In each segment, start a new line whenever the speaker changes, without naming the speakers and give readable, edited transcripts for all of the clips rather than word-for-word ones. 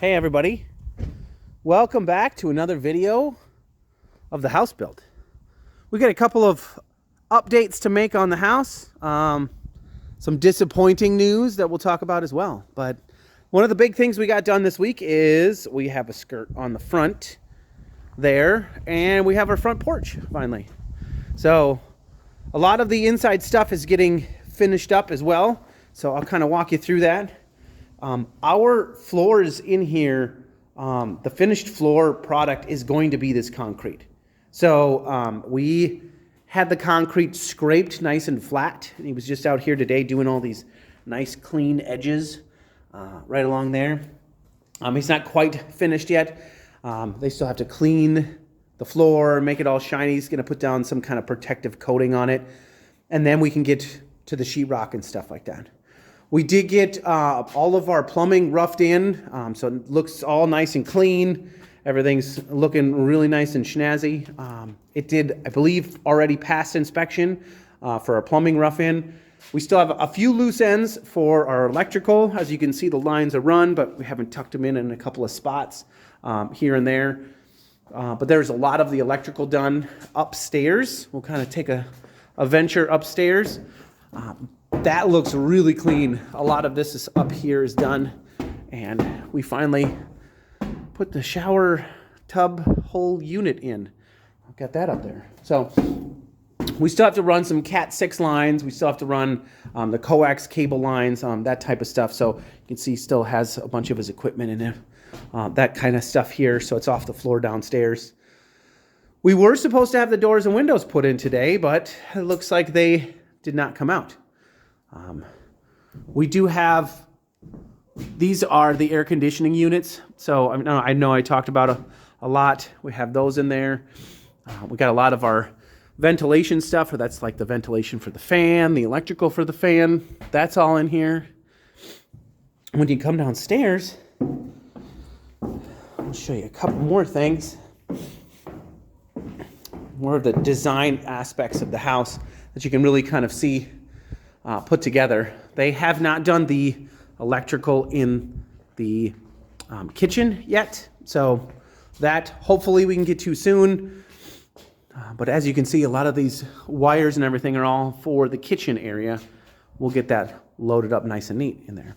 Hey everybody, welcome back to another video of the house build. We got a couple of updates to make on the house, some disappointing news that we'll talk about as well. But one of the big things we got done this week is we have a skirt on the front there, and we have our front porch finally. So a lot of the inside stuff is getting finished up as well, so I'll kind of walk you through that. Our floors in here, the finished floor product is going to be this concrete. So we had the concrete scraped nice and flat. He was just out here today doing all these nice clean edges right along there. He's not quite finished yet. They still have to clean the floor, make it all shiny. He's going to put down some kind of protective coating on it. And then we can get to the sheetrock and stuff like that. We did get all of our plumbing roughed in, so it looks all nice and clean. Everything's looking really nice and snazzy. It did, I believe, already pass inspection for our plumbing rough-in. We still have a few loose ends for our electrical. As you can see, the lines are run, but we haven't tucked them in a couple of spots here and there. But there's a lot of the electrical done upstairs. We'll kind of take a venture upstairs. That looks really clean. A lot of this is up here is done, and we finally put the shower tub whole unit in. I've got that up there. So we still have to run some Cat 6 lines. We still have to run the coax cable lines, that type of stuff. So you can see he still has a bunch of his equipment in it, that kind of stuff here. So it's off the floor downstairs. We were supposed to have the doors and windows put in today, but it looks like they did not come out. We do have, these are the air conditioning units. So I know I talked about a lot. We have those in there. We got a lot of our ventilation stuff, or that's like the ventilation for the fan, the electrical for the fan. That's all in here. When you come downstairs, I'll show you a couple more things. More of the design aspects of the house that you can really kind of see put together. They have not done the electrical in the kitchen yet, so that hopefully we can get to soon. But as you can see, a lot of these wires and everything are all for the kitchen area. We'll get that loaded up nice and neat in there.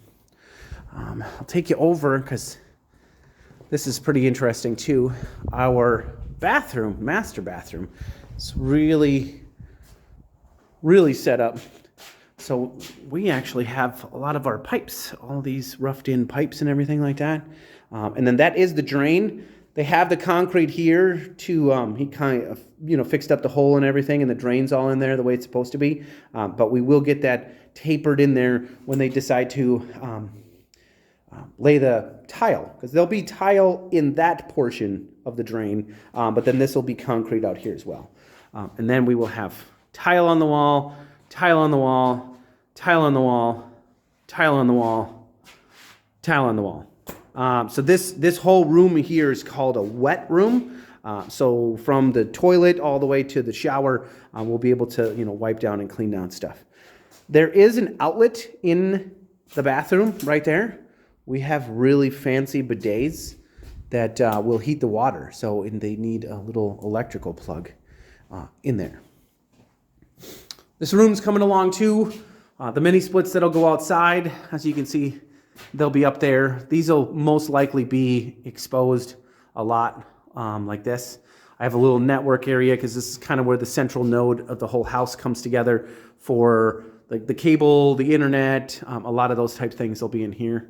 I'll take you over because this is pretty interesting too. Our bathroom, master bathroom, it's really set up. So we actually have a lot of our pipes, all these roughed in pipes and everything like that. And then that is the drain. They have the concrete here to, he kind of, fixed up the hole and everything, and the drain's all in there the way it's supposed to be. But we will get that tapered in there when they decide to lay the tile, because there'll be tile in that portion of the drain, but then this will be concrete out here as well. And then we will have tile on the wall, tile on the wall, tile on the wall, tile on the wall, tile on the wall. So this whole room here is called a wet room. So from the toilet all the way to the shower, we'll be able to wipe down and clean down stuff. There is an outlet in the bathroom right there. We have really fancy bidets that will heat the water, so they need a little electrical plug in there. This room's coming along too. The mini splits that'll go outside, as you can see, they'll be up there. These will most likely be exposed a lot like this. I have a little network area because this is kind of where the central node of the whole house comes together for the cable, the internet, a lot of those type of things will be in here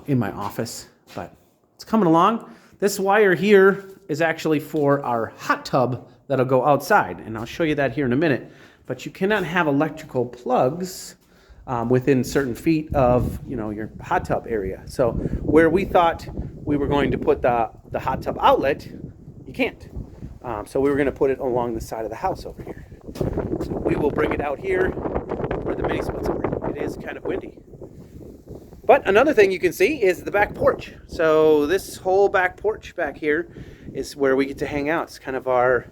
in my office. But it's coming along. This wire here is actually for our hot tub that'll go outside, and I'll show you that here in a minute. But you cannot have electrical plugs within certain feet of your hot tub area. So where we thought we were going to put the hot tub outlet, you can't. So we were going to put it along the side of the house over here. So we will bring it out here where the mini splits are. It is kind of windy. But another thing you can see is the back porch. So this whole back porch back here is where we get to hang out. It's kind of our,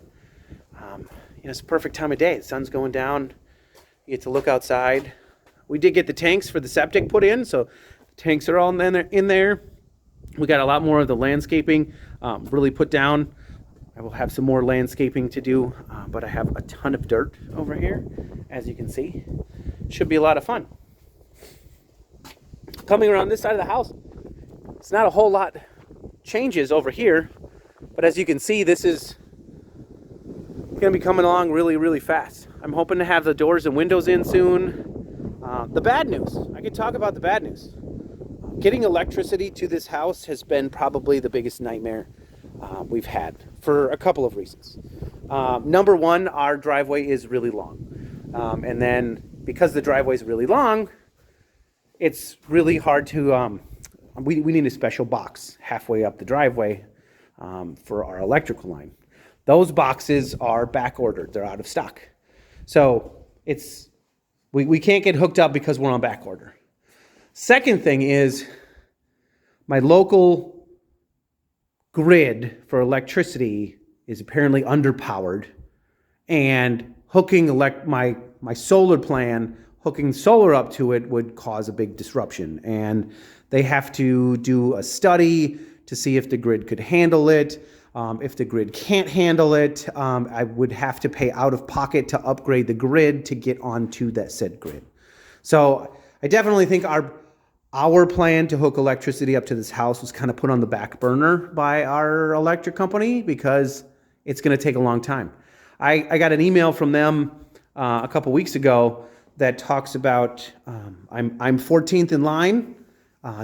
it's a perfect time of day. The sun's going down. You get to look outside. We did get the tanks for the septic put in, so the tanks are all in there. We got a lot more of the landscaping really put down. I will have some more landscaping to do, but I have a ton of dirt over here, as you can see. Should be a lot of fun. Coming around this side of the house, it's not a whole lot changes over here, but as you can see, this is going to be coming along really, really fast. I'm hoping to have the doors and windows in soon. The bad news, I could talk about the bad news. Getting electricity to this house has been probably the biggest nightmare we've had for a couple of reasons. Number one, our driveway is really long. And then because the driveway is really long, it's really hard to, we need a special box halfway up the driveway for our electrical line. Those boxes are back ordered. They're out of stock. So we can't get hooked up because we're on back order. Second thing is my local grid for electricity is apparently underpowered, and hooking my solar plan, hooking solar up to it would cause a big disruption. And they have to do a study to see if the grid could handle it. If the grid can't handle it, I would have to pay out of pocket to upgrade the grid to get onto that said grid. So I definitely think our plan to hook electricity up to this house was kind of put on the back burner by our electric company because it's going to take a long time. I got an email from them a couple weeks ago that talks about I'm 14th in line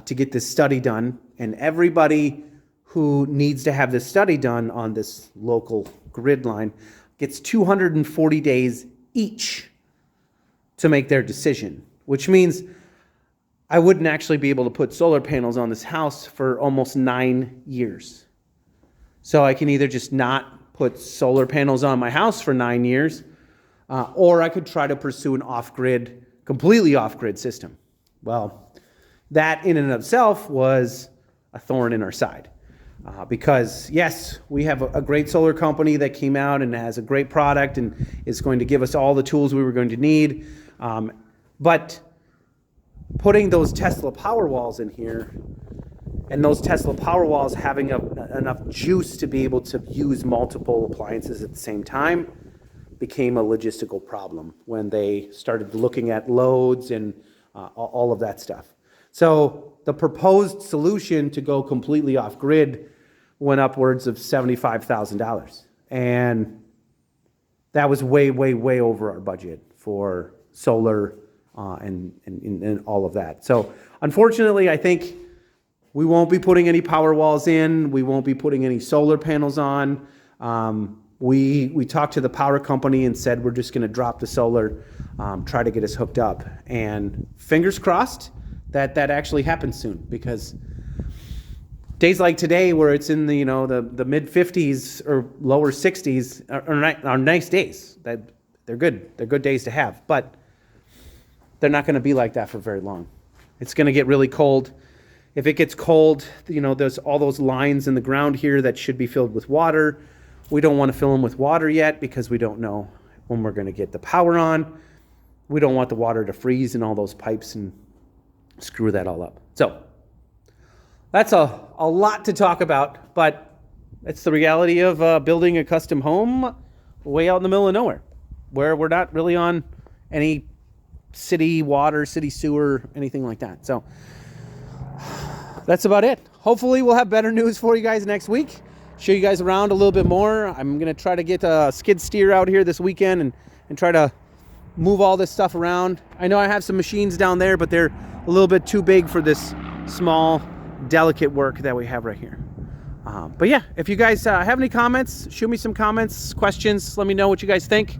to get this study done, and everybody who needs to have this study done on this local grid line gets 240 days each to make their decision, which means I wouldn't actually be able to put solar panels on this house for almost 9 years. So I can either just not put solar panels on my house for 9 years, or I could try to pursue an off-grid, completely off-grid system. Well, that in and of itself was a thorn in our side. Because yes, we have a great solar company that came out and has a great product and is going to give us all the tools we were going to need. But putting those Tesla Powerwalls in here, and those Tesla Powerwalls having enough juice to be able to use multiple appliances at the same time, became a logistical problem when they started looking at loads and all of that stuff. So the proposed solution to go completely off-grid went upwards of $75,000. And that was way, way, way over our budget for solar and all of that. So unfortunately, I think we won't be putting any power walls in. We won't be putting any solar panels on. We talked to the power company and said we're just going to drop the solar, try to get us hooked up. And fingers crossed that actually happens soon, because days like today where it's in the the mid 50s or lower 60s are nice days. They're good. They're good days to have, but they're not going to be like that for very long. It's going to get really cold. If it gets cold, there's all those lines in the ground here that should be filled with water. We don't want to fill them with water yet because we don't know when we're going to get the power on. We don't want the water to freeze in all those pipes and screw that all up. So that's a lot to talk about, but it's the reality of building a custom home way out in the middle of nowhere, where we're not really on any city water, city sewer, anything like that. So that's about it. Hopefully we'll have better news for you guys next week. Show you guys around a little bit more. I'm going to try to get a skid steer out here this weekend and try to move all this stuff around. I know I have some machines down there, but they're a little bit too big for this small, delicate work that we have right here. But yeah, if you guys have any comments, shoot me some comments, questions. Let me know what you guys think.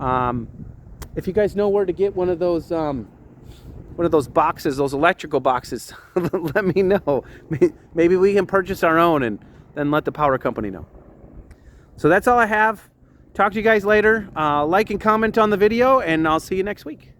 If you guys know where to get one of those boxes, those electrical boxes, let me know. Maybe we can purchase our own and then let the power company know. So that's all I have. Talk to you guys later. Like and comment on the video, and I'll see you next week.